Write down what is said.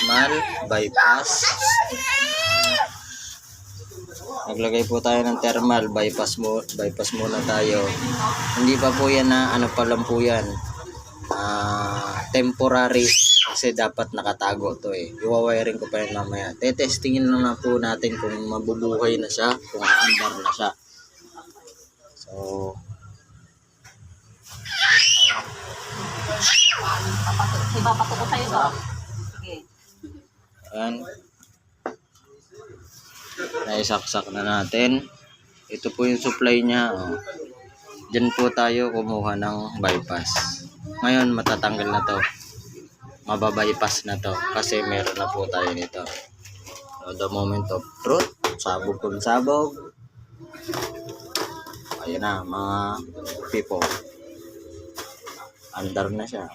thermal bypass. Naglagay po tayo ng thermal bypass muna tayo. Hindi pa po yan na ano pa lang po yan. Temporary kasi dapat nakatago to eh. Iwawiring ko pa yan mamaya. Testingin lang na po natin kung mabubuhay na siya, kung aandar na siya. So Ibabato ko sa'yo to. Sige. ayan. Naisaksak na natin. Ito po yung supply niya. Oh. Diyan po tayo kumuha ng bypass. Ngayon matatanggal na to. Mababypass na to. Kasi meron na po tayo nito. So, the moment of truth. Sabog kung sabog. Ayan na mga people. Andar na siya.